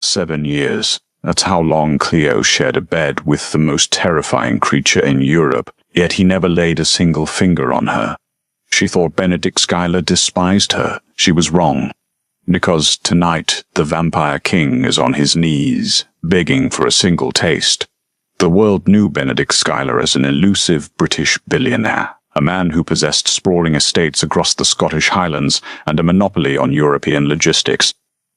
7 years. That's how long Cleo shared a bed with the most terrifying creature in Europe, yet he never laid a single finger on her. She thought Benedict Schuyler despised her. She was wrong. Because tonight, the Vampire King is on his knees, begging for a single taste. The world knew Benedict Schuyler as an elusive British billionaire, a man who possessed sprawling estates across the Scottish Highlands and a monopoly on European logistics.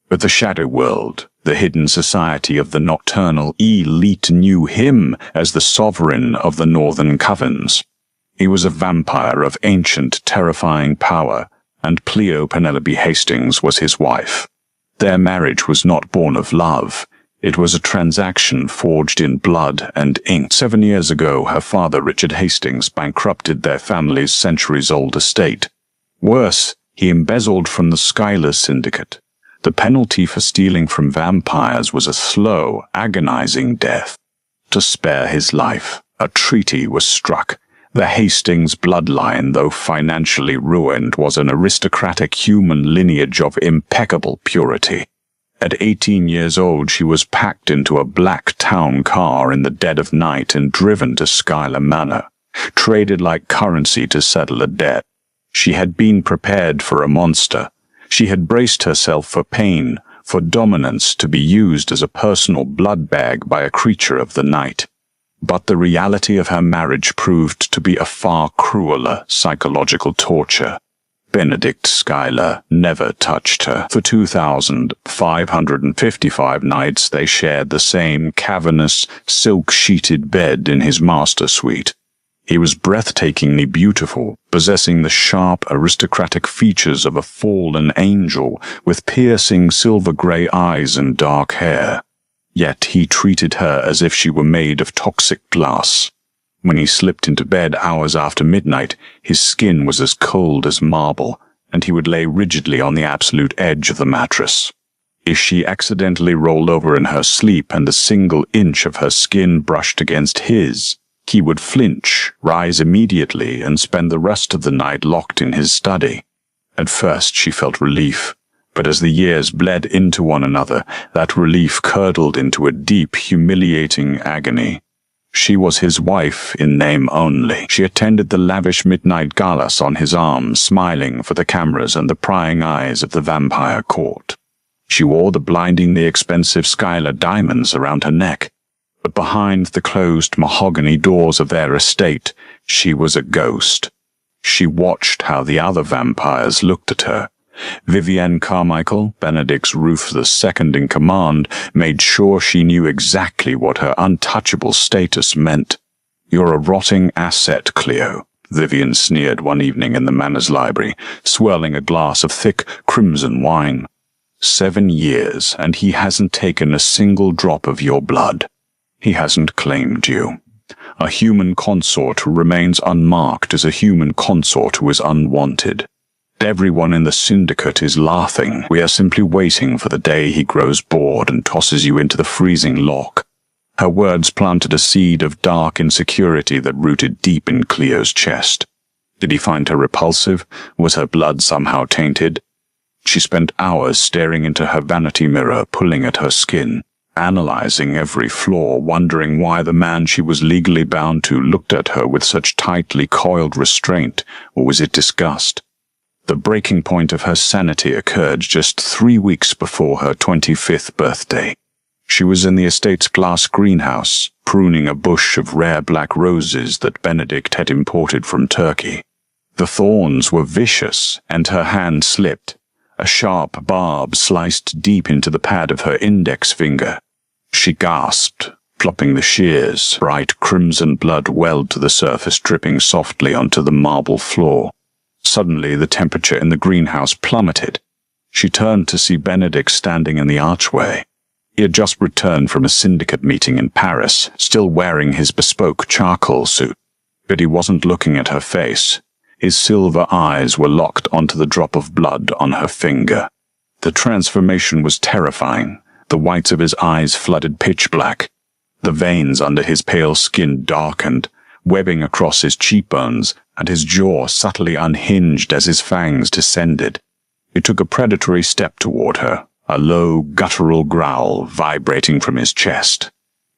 But the shadow world, the hidden society of the nocturnal elite, knew him as the sovereign of the Northern Covens. He was a vampire of ancient, terrifying power, and Cleo Penelope Hastings was his wife. Their marriage was not born of love. It was a transaction forged in blood and ink. 7 years ago, her father, Richard Hastings, bankrupted their family's centuries-old estate. Worse, he embezzled from the Schuyler Syndicate. The penalty for stealing from vampires was a slow, agonizing death. To spare his life, a treaty was struck. The Hastings bloodline, though financially ruined, was an aristocratic human lineage of impeccable purity. At 18 years old, she was packed into a black town car in the dead of night and driven to Schuyler Manor, traded like currency to settle a debt. She had been prepared for a monster. She had braced herself for pain, for dominance, to be used as a personal blood bag by a creature of the night. But the reality of her marriage proved to be a far crueler psychological torture. Benedict Schuyler never touched her. For 2,555 nights they shared the same cavernous, silk-sheeted bed in his master suite. He was breathtakingly beautiful, possessing the sharp, aristocratic features of a fallen angel, with piercing silver-grey eyes and dark hair. Yet he treated her as if she were made of toxic glass. When he slipped into bed hours after midnight, his skin was as cold as marble, and he would lay rigidly on the absolute edge of the mattress. If she accidentally rolled over in her sleep and a single inch of her skin brushed against his, he would flinch, rise immediately, and spend the rest of the night locked in his study. At first she felt relief, but as the years bled into one another, that relief curdled into a deep, humiliating agony. She was his wife in name only. She attended the lavish midnight galas on his arm, smiling for the cameras and the prying eyes of the vampire court. She wore the blindingly expensive Schuyler diamonds around her neck, but behind the closed mahogany doors of their estate, she was a ghost. She watched how the other vampires looked at her. Vivienne Carmichael, Benedict's ruthless second-in-command, made sure she knew exactly what her untouchable status meant. "You're a rotting asset, Cleo," Vivienne sneered one evening in the manor's library, swirling a glass of thick crimson wine. 7 years, and he hasn't taken a single drop of your blood. He hasn't claimed you. A human consort who remains unmarked is a human consort who is unwanted. Everyone in the syndicate is laughing. We are simply waiting for the day he grows bored and tosses you into the freezing lock. Her words planted a seed of dark insecurity that rooted deep in Cleo's chest. Did he find her repulsive? Was her blood somehow tainted? She spent hours staring into her vanity mirror, pulling at her skin, analyzing every flaw, wondering why the man she was legally bound to looked at her with such tightly coiled restraint, or was it disgust? The breaking point of her sanity occurred just 3 weeks before her 25th birthday. She was in the estate's glass greenhouse, pruning a bush of rare black roses that Benedict had imported from Turkey. The thorns were vicious, and her hand slipped. A sharp barb sliced deep into the pad of her index finger. She gasped, flopping the shears. Bright crimson blood welled to the surface, dripping softly onto the marble floor. Suddenly, the temperature in the greenhouse plummeted. She turned to see Benedict standing in the archway. He had just returned from a syndicate meeting in Paris, still wearing his bespoke charcoal suit. But he wasn't looking at her face. His silver eyes were locked onto the drop of blood on her finger. The transformation was terrifying. The whites of his eyes flooded pitch black. The veins under his pale skin darkened, webbing across his cheekbones, and his jaw subtly unhinged as his fangs descended. He took a predatory step toward her, a low, guttural growl vibrating from his chest.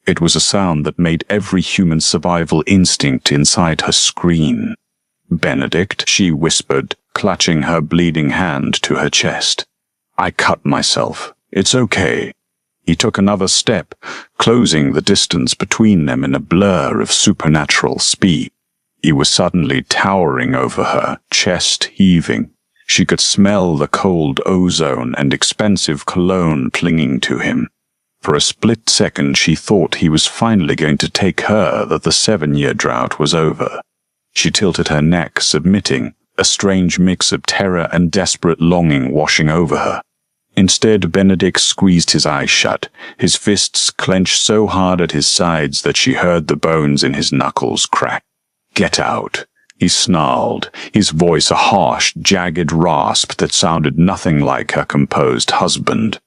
It was a sound that made every human survival instinct inside her scream. "Benedict," she whispered, clutching her bleeding hand to her chest. "I cut myself. It's okay." He took another step, closing the distance between them in a blur of supernatural speed. He was suddenly towering over her, chest heaving. She could smell the cold ozone and expensive cologne clinging to him. For a split second she thought he was finally going to take her, that the 7-year drought was over. She tilted her neck, submitting, a strange mix of terror and desperate longing washing over her. Instead, Benedict squeezed his eyes shut, his fists clenched so hard at his sides that she heard the bones in his knuckles crack. "Get out," he snarled, his voice a harsh, jagged rasp that sounded nothing like her composed husband.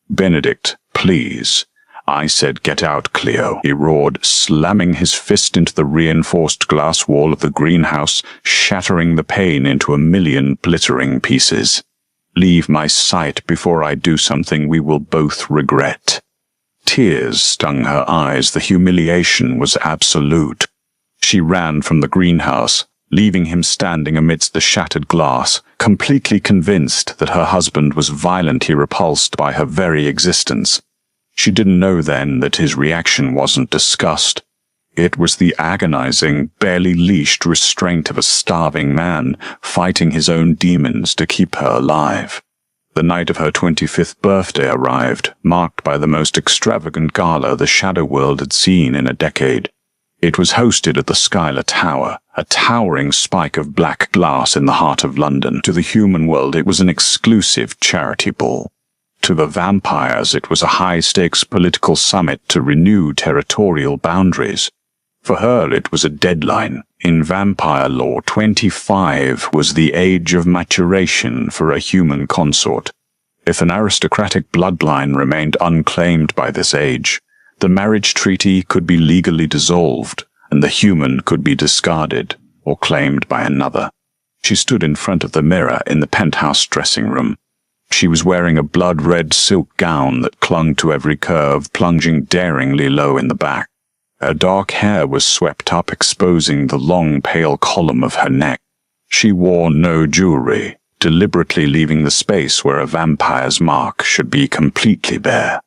"Benedict, please." "I said get out, Cleo," he roared, slamming his fist into the reinforced glass wall of the greenhouse, shattering the pane into a million glittering pieces. "Leave my sight before I do something we will both regret." Tears stung her eyes. The humiliation was absolute. She ran from the greenhouse, leaving him standing amidst the shattered glass, completely convinced that her husband was violently repulsed by her very existence. She didn't know then that his reaction wasn't disgust. It was the agonizing, barely leashed restraint of a starving man fighting his own demons to keep her alive. The night of her 25th birthday arrived, marked by the most extravagant gala the shadow world had seen in a decade. It was hosted at the Skylar Tower, a towering spike of black glass in the heart of London. To the human world it was an exclusive charity ball. To the vampires it was a high-stakes political summit to renew territorial boundaries. For her it was a deadline. In vampire lore, 25 was the age of maturation for a human consort. If an aristocratic bloodline remained unclaimed by this age, the marriage treaty could be legally dissolved, and the human could be discarded or claimed by another. She stood in front of the mirror in the penthouse dressing room. She was wearing a blood-red silk gown that clung to every curve, plunging daringly low in the back. Her dark hair was swept up, exposing the long, pale column of her neck. She wore no jewelry, deliberately leaving the space where a vampire's mark should be completely bare.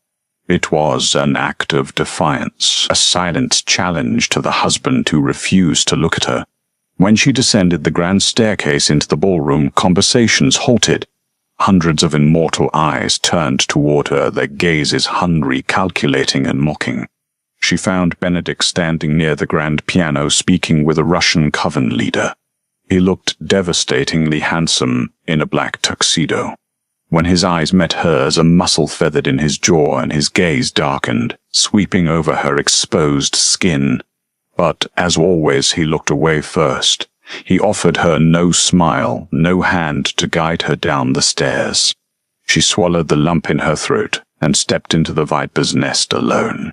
It was an act of defiance, a silent challenge to the husband who refused to look at her. When she descended the grand staircase into the ballroom, conversations halted. Hundreds of immortal eyes turned toward her, their gazes hungry, calculating and mocking. She found Benedict standing near the grand piano, speaking with a Russian coven leader. He looked devastatingly handsome in a black tuxedo. When his eyes met hers, a muscle feathered in his jaw and his gaze darkened, sweeping over her exposed skin. But, as always, he looked away first. He offered her no smile, no hand to guide her down the stairs. She swallowed the lump in her throat and stepped into the viper's nest alone.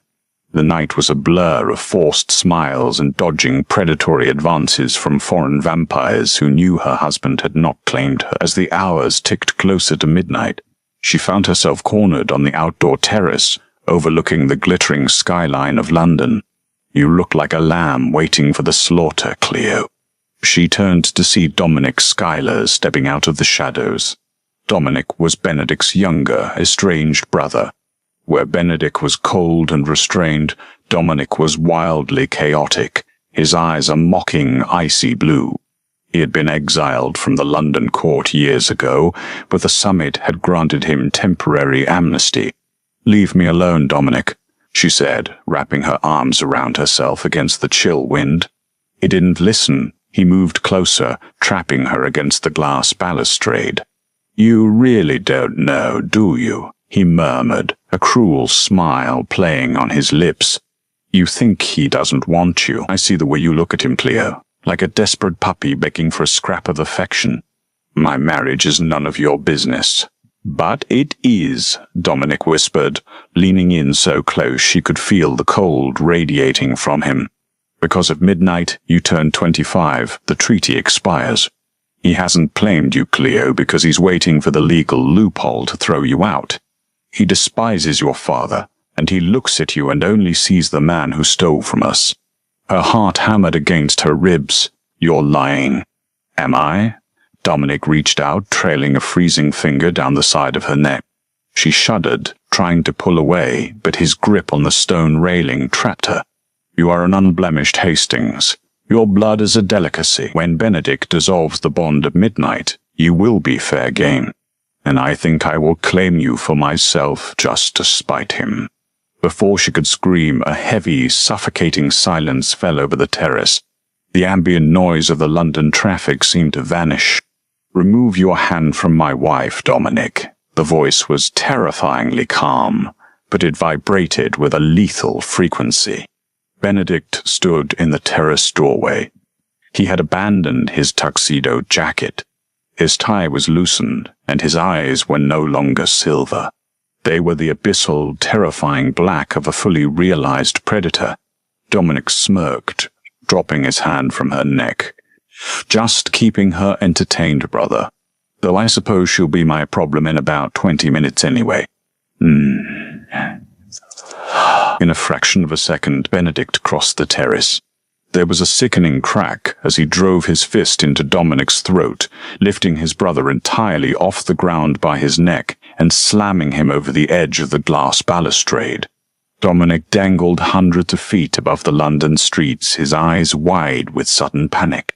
The night was a blur of forced smiles and dodging predatory advances from foreign vampires who knew her husband had not claimed her. As the hours ticked closer to midnight, she found herself cornered on the outdoor terrace, overlooking the glittering skyline of London. "You look like a lamb waiting for the slaughter, Cleo." She turned to see Dominic Schuyler stepping out of the shadows. Dominic was Benedict's younger, estranged brother. Where Benedict was cold and restrained, Dominic was wildly chaotic, his eyes a mocking, icy blue. He had been exiled from the London court years ago, but the summit had granted him temporary amnesty. "Leave me alone, Dominic," she said, wrapping her arms around herself against the chill wind. He didn't listen. He moved closer, trapping her against the glass balustrade. "You really don't know, do you?" he murmured, a cruel smile playing on his lips. "You think he doesn't want you. I see the way you look at him, Cleo, like a desperate puppy begging for a scrap of affection. My marriage is none of your business." "But it is," Dominic whispered, leaning in so close she could feel the cold radiating from him. "Because of midnight, you turn 25. The treaty expires. He hasn't claimed you, Cleo, because he's waiting for the legal loophole to throw you out. He despises your father, and he looks at you and only sees the man who stole from us." Her heart hammered against her ribs. "You're lying." "Am I?" Dominic reached out, trailing a freezing finger down the side of her neck. She shuddered, trying to pull away, but his grip on the stone railing trapped her. "You are an unblemished Hastings. Your blood is a delicacy. When Benedict dissolves the bond at midnight, you will be fair game. And I think I will claim you for myself just to spite him." Before she could scream, a heavy, suffocating silence fell over the terrace. The ambient noise of the London traffic seemed to vanish. "Remove your hand from my wife, Dominic." The voice was terrifyingly calm, but it vibrated with a lethal frequency. Benedict stood in the terrace doorway. He had abandoned his tuxedo jacket. His tie was loosened, and his eyes were no longer silver. They were the abyssal, terrifying black of a fully realized predator. Dominic smirked, dropping his hand from her neck. "Just keeping her entertained, brother. Though I suppose she'll be my problem in about 20 minutes anyway." In a fraction of a second, Benedict crossed the terrace. There was a sickening crack as he drove his fist into Dominic's throat, lifting his brother entirely off the ground by his neck and slamming him over the edge of the glass balustrade. Dominic dangled hundreds of feet above the London streets, his eyes wide with sudden panic.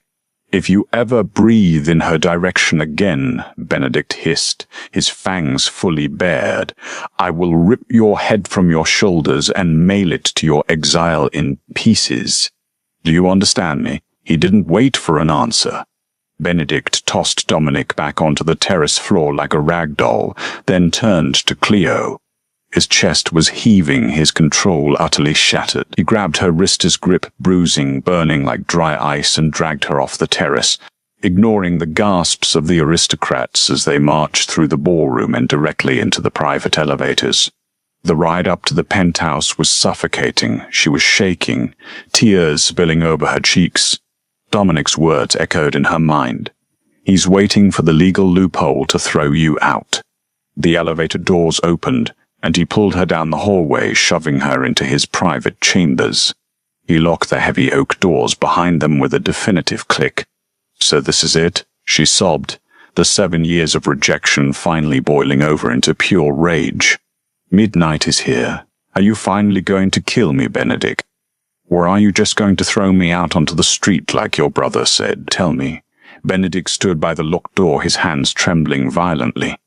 "If you ever breathe in her direction again," Benedict hissed, his fangs fully bared, "I will rip your head from your shoulders and mail it to your exile in pieces. Do you understand me?" He didn't wait for an answer. Benedict tossed Dominic back onto the terrace floor like a rag doll, then turned to Cleo. His chest was heaving, his control utterly shattered. He grabbed her wrist, his grip bruising, burning like dry ice, and dragged her off the terrace, ignoring the gasps of the aristocrats as they marched through the ballroom and directly into the private elevators. The ride up to the penthouse was suffocating. She was shaking, tears spilling over her cheeks. Dominic's words echoed in her mind. "He's waiting for the legal loophole to throw you out." The elevator doors opened, and he pulled her down the hallway, shoving her into his private chambers. He locked the heavy oak doors behind them with a definitive click. "So this is it?" she sobbed, the 7 years of rejection finally boiling over into pure rage. "Midnight is here. Are you finally going to kill me, Benedict? Or are you just going to throw me out onto the street like your brother said? Tell me." Benedict stood by the locked door, his hands trembling violently.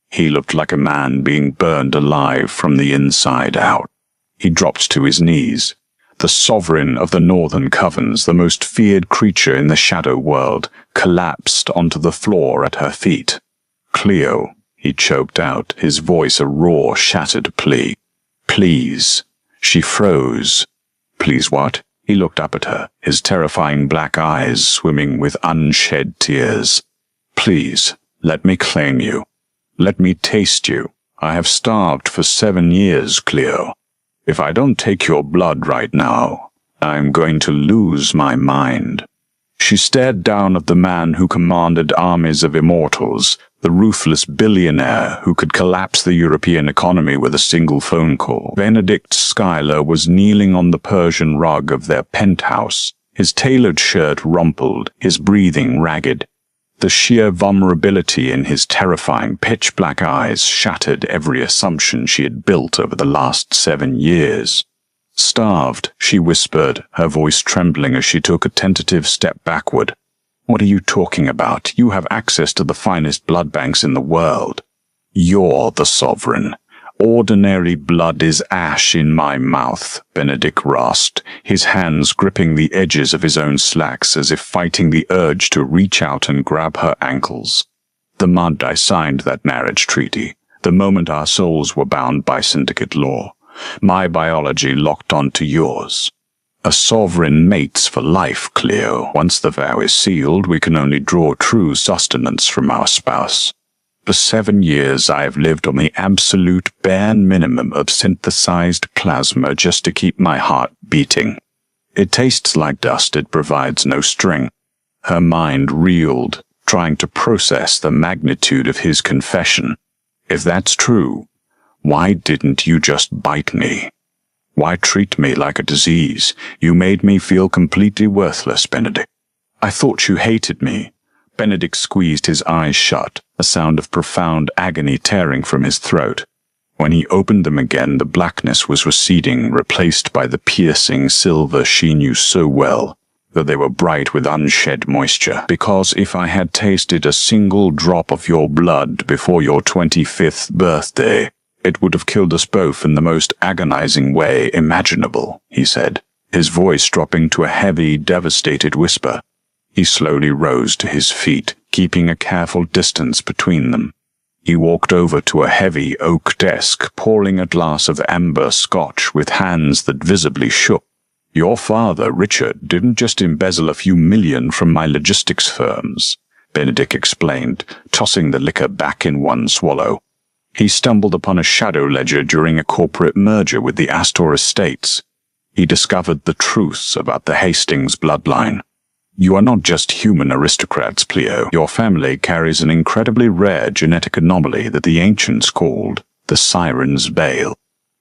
He looked like a man being burned alive from the inside out. He dropped to his knees. The sovereign of the Northern Covens, the most feared creature in the shadow world, collapsed onto the floor at her feet. "Cleo," he choked out, his voice a raw, shattered plea. "Please." She froze. "Please what?" He looked up at her, his terrifying black eyes swimming with unshed tears. "Please, let me claim you. Let me taste you. I have starved for 7 years, Cleo. If I don't take your blood right now, I'm going to lose my mind." She stared down at the man who commanded armies of immortals, the ruthless billionaire who could collapse the European economy with a single phone call. Benedict Schuyler was kneeling on the Persian rug of their penthouse, his tailored shirt rumpled, his breathing ragged. The sheer vulnerability in his terrifying pitch-black eyes shattered every assumption she had built over the last 7 years. "Starved," she whispered, her voice trembling as she took a tentative step backward. "What are you talking about? You have access to the finest blood banks in the world. You're the sovereign. Ordinary blood is ash in my mouth," Benedict rasped, his hands gripping the edges of his own slacks as if fighting the urge to reach out and grab her ankles. "The month I signed that marriage treaty, the moment our souls were bound by syndicate law, my biology locked onto yours. A sovereign mates for life, Cleo. Once the vow is sealed, we can only draw true sustenance from our spouse. For 7 years I have lived on the absolute bare minimum of synthesized plasma just to keep my heart beating. It tastes like dust, it provides no string." Her mind reeled, trying to process the magnitude of his confession. If that's true, Why didn't you just bite me? Why treat me like a disease? You made me feel completely worthless, Benedict. I thought you hated me. Benedict squeezed his eyes shut, a sound of profound agony tearing from his throat. When he opened them again, the blackness was receding, replaced by the piercing silver she knew so well, that they were bright with unshed moisture. Because if I had tasted a single drop of your blood before your 25th birthday, it would have killed us both in the most agonizing way imaginable, he said, his voice dropping to a heavy, devastated whisper. He slowly rose to his feet, keeping a careful distance between them. He walked over to a heavy oak desk, pouring a glass of amber scotch with hands that visibly shook. Your father, Richard, didn't just embezzle a few million from my logistics firms, Benedict explained, tossing the liquor back in one swallow. He stumbled upon a shadow ledger during a corporate merger with the Astor Estates. He discovered the truths about the Hastings bloodline. You are not just human aristocrats, Pleo. Your family carries an incredibly rare genetic anomaly that the ancients called the Siren's Veil.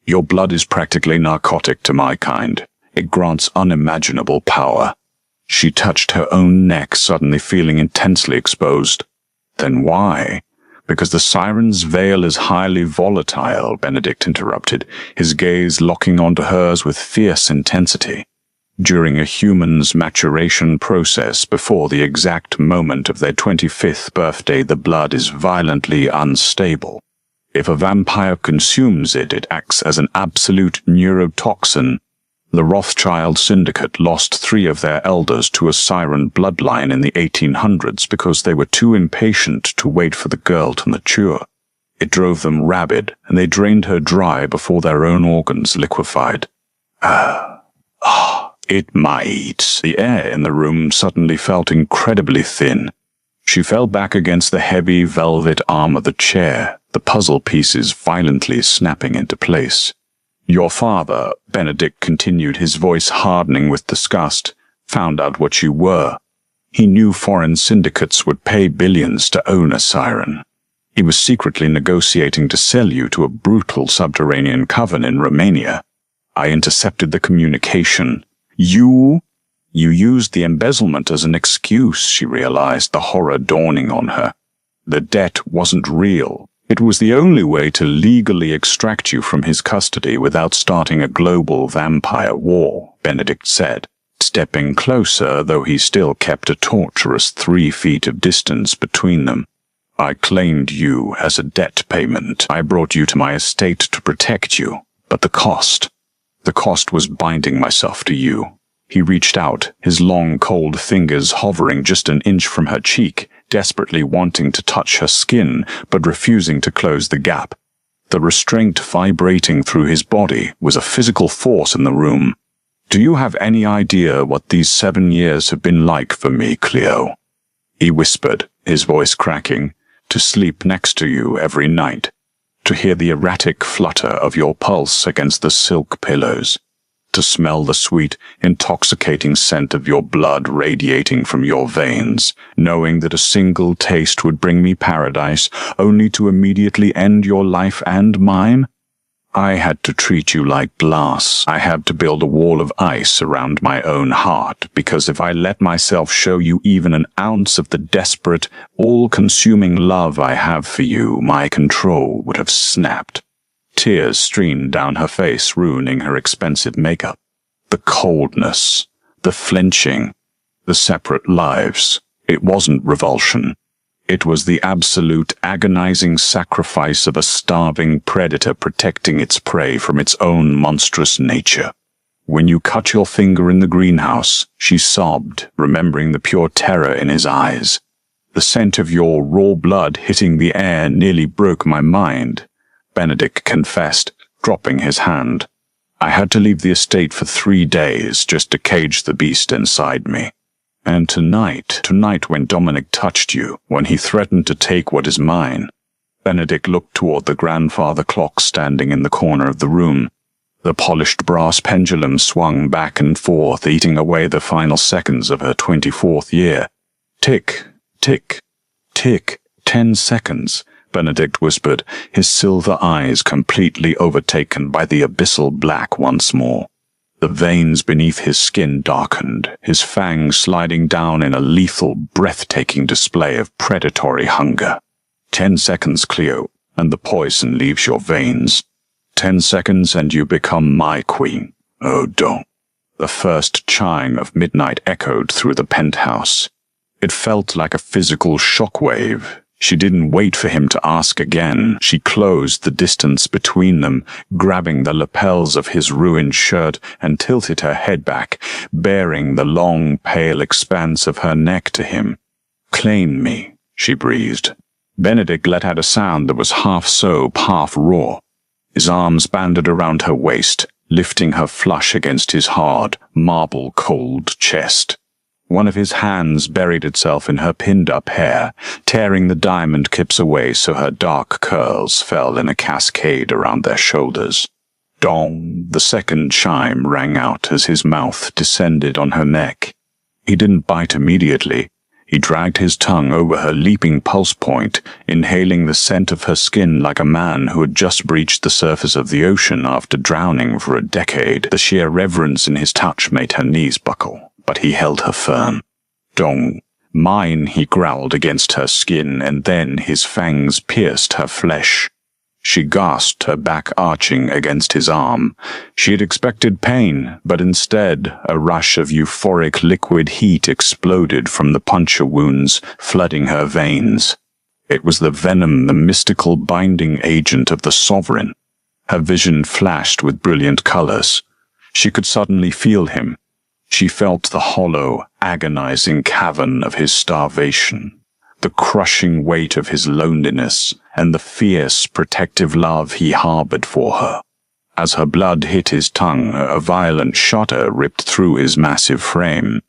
Your blood is practically narcotic to my kind. It grants unimaginable power. She touched her own neck, suddenly feeling intensely exposed. Then why? Because the Siren's Veil is highly volatile, Benedict interrupted, his gaze locking onto hers with fierce intensity. During a human's maturation process before the exact moment of their 25th birthday, the blood is violently unstable. If a vampire consumes it, it acts as an absolute neurotoxin. The Rothschild syndicate lost 3 of their elders to a siren bloodline in the 1800s because they were too impatient to wait for the girl to mature. It drove them rabid, and they drained her dry before their own organs liquefied. It might. The air in the room suddenly felt incredibly thin. She fell back against the heavy velvet arm of the chair, the puzzle pieces violently snapping into place. Your father, Benedict continued, his voice hardening with disgust, found out what you were. He knew foreign syndicates would pay billions to own a siren. He was secretly negotiating to sell you to a brutal subterranean coven in Romania. I intercepted the communication. You used the embezzlement as an excuse, she realized, the horror dawning on her. The debt wasn't real. It was the only way to legally extract you from his custody without starting a global vampire war, Benedict said, stepping closer, though he still kept a torturous 3 feet of distance between them. I claimed you as a debt payment. I brought you to my estate to protect you, but the cost was binding myself to you. He reached out, his long, cold fingers hovering just an inch from her cheek, desperately wanting to touch her skin, but refusing to close the gap. The restraint vibrating through his body was a physical force in the room. Do you have any idea what these 7 years have been like for me, Cleo? He whispered, his voice cracking, to sleep next to you every night, to hear the erratic flutter of your pulse against the silk pillows, to smell the sweet, intoxicating scent of your blood radiating from your veins, knowing that a single taste would bring me paradise, only to immediately end your life and mine? I had to treat you like glass. I had to build a wall of ice around my own heart, because if I let myself show you even an ounce of the desperate, all-consuming love I have for you, my control would have snapped. Tears streamed down her face, ruining her expensive makeup. The coldness, the flinching, the separate lives. It wasn't revulsion. It was the absolute, agonizing sacrifice of a starving predator protecting its prey from its own monstrous nature. When you cut your finger in the greenhouse, she sobbed, remembering the pure terror in his eyes. The scent of your raw blood hitting the air nearly broke my mind, Benedict confessed, dropping his hand. I had to leave the estate for 3 days just to cage the beast inside me. And tonight when Dominic touched you, when he threatened to take what is mine, Benedict looked toward the grandfather clock standing in the corner of the room. The polished brass pendulum swung back and forth, eating away the final seconds of her 24th year. Tick, tick, tick, 10 seconds. Benedict whispered, his silver eyes completely overtaken by the abyssal black once more. The veins beneath his skin darkened, his fangs sliding down in a lethal, breathtaking display of predatory hunger. 10 seconds, Cleo, and the poison leaves your veins. 10 seconds and you become my queen. Oh, don't. The first chime of midnight echoed through the penthouse. It felt like a physical shockwave. She didn't wait for him to ask again. She closed the distance between them, grabbing the lapels of his ruined shirt and tilted her head back, baring the long, pale expanse of her neck to him. "Claim me," she breathed. Benedict let out a sound that was half sob, half raw. His arms banded around her waist, lifting her flush against his hard, marble-cold chest. One of his hands buried itself in her pinned-up hair, tearing the diamond clips away so her dark curls fell in a cascade around their shoulders. Dong! The second chime rang out as his mouth descended on her neck. He didn't bite immediately. He dragged his tongue over her leaping pulse point, inhaling the scent of her skin like a man who had just breached the surface of the ocean after drowning for a decade. The sheer reverence in his touch made her knees buckle, but he held her firm. "Dong, mine," he growled against her skin, and then his fangs pierced her flesh. She gasped, her back arching against his arm. She had expected pain, but instead a rush of euphoric liquid heat exploded from the puncture wounds, flooding her veins. It was the venom, the mystical binding agent of the sovereign. Her vision flashed with brilliant colors. She could suddenly feel him. She felt the hollow, agonizing cavern of his starvation, the crushing weight of his loneliness, and the fierce, protective love he harbored for her. As her blood hit his tongue, a violent shudder ripped through his massive frame.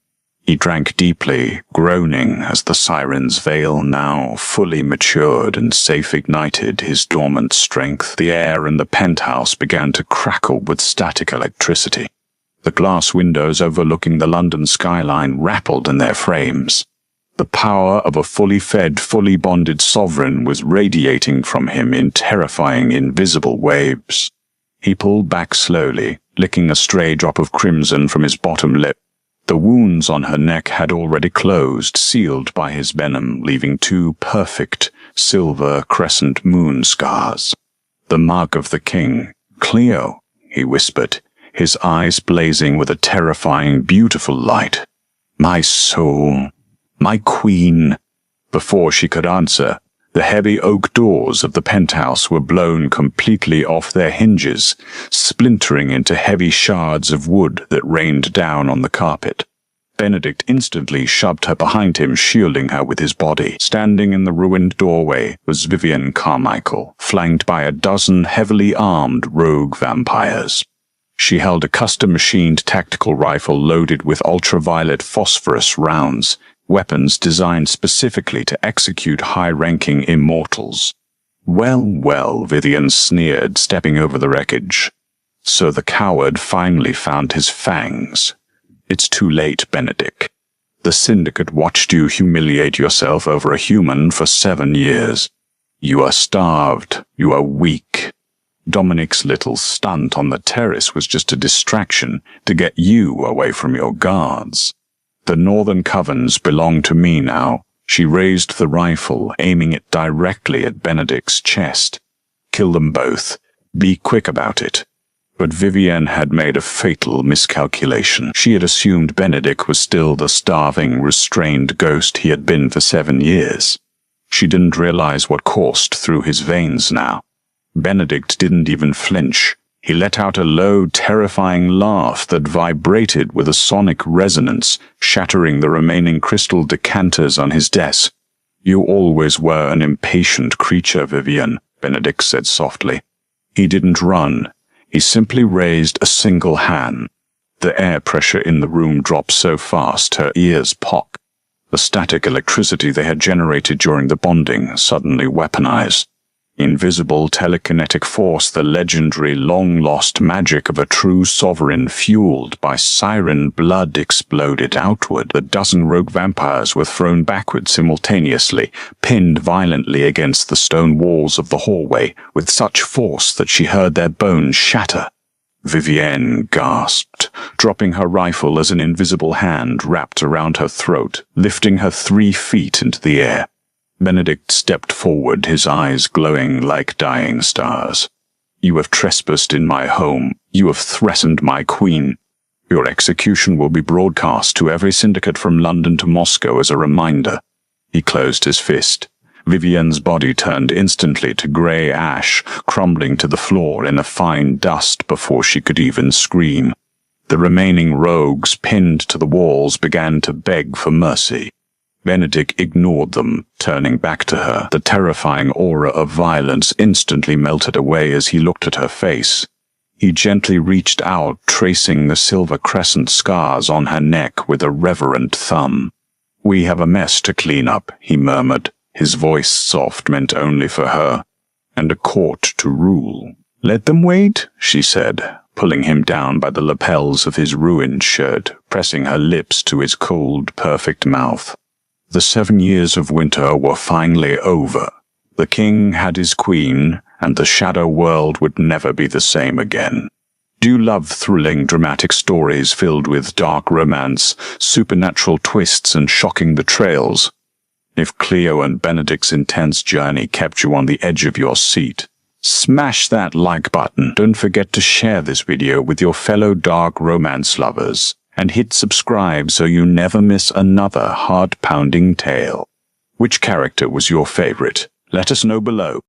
He drank deeply, groaning as the siren's veil, now fully matured and safe, ignited his dormant strength. The air in the penthouse began to crackle with static electricity. The glass windows overlooking the London skyline rattled in their frames. The power of a fully fed, fully bonded sovereign was radiating from him in terrifying, invisible waves. He pulled back slowly, licking a stray drop of crimson from his bottom lip. The wounds on her neck had already closed, sealed by his venom, leaving 2 perfect, silver crescent moon scars. "The mark of the king. Cleo," he whispered, his eyes blazing with a terrifying, beautiful light. "My soul. My queen." Before she could answer, the heavy oak doors of the penthouse were blown completely off their hinges, splintering into heavy shards of wood that rained down on the carpet. Benedict instantly shoved her behind him, shielding her with his body. Standing in the ruined doorway was Vivian Carmichael, flanked by a dozen heavily armed rogue vampires. She held a custom-machined tactical rifle loaded with ultraviolet phosphorus rounds, weapons designed specifically to execute high-ranking immortals. "Well, well," Vivian sneered, stepping over the wreckage. "So the coward finally found his fangs. It's too late, Benedict. The Syndicate watched you humiliate yourself over a human for 7 years. You are starved. You are weak. Dominic's little stunt on the terrace was just a distraction to get you away from your guards. The Northern Covens belong to me now." She raised the rifle, aiming it directly at Benedict's chest. "Kill them both. Be quick about it." But Vivienne had made a fatal miscalculation. She had assumed Benedict was still the starving, restrained ghost he had been for 7 years. She didn't realize what coursed through his veins now. Benedict didn't even flinch. He let out a low, terrifying laugh that vibrated with a sonic resonance, shattering the remaining crystal decanters on his desk. "You always were an impatient creature, Vivian," Benedict said softly. He didn't run. He simply raised a single hand. The air pressure in the room dropped so fast her ears popped. The static electricity they had generated during the bonding suddenly weaponized. Invisible telekinetic force, the legendary long-lost magic of a true sovereign, fueled by siren blood, exploded outward. The dozen rogue vampires were thrown backward simultaneously, pinned violently against the stone walls of the hallway with such force that she heard their bones shatter. Vivienne gasped, dropping her rifle as an invisible hand wrapped around her throat, lifting her 3 feet into the air. Benedict stepped forward, his eyes glowing like dying stars. "You have trespassed in my home. You have threatened my queen. Your execution will be broadcast to every syndicate from London to Moscow as a reminder." He closed his fist. Vivienne's body turned instantly to grey ash, crumbling to the floor in a fine dust before she could even scream. The remaining rogues, pinned to the walls, began to beg for mercy. Benedict ignored them, turning back to her. The terrifying aura of violence instantly melted away as he looked at her face. He gently reached out, tracing the silver crescent scars on her neck with a reverent thumb. "We have a mess to clean up," he murmured, his voice soft, meant only for her, "and a court to rule." "Let them wait," she said, pulling him down by the lapels of his ruined shirt, pressing her lips to his cold, perfect mouth. The 7 years of winter were finally over. The king had his queen, and the shadow world would never be the same again. Do you love thrilling, dramatic stories filled with dark romance, supernatural twists, and shocking betrayals? If Cleo and Benedict's intense journey kept you on the edge of your seat, smash that like button. Don't forget to share this video with your fellow dark romance lovers, and hit subscribe so you never miss another heart-pounding tale. Which character was your favorite? Let us know below.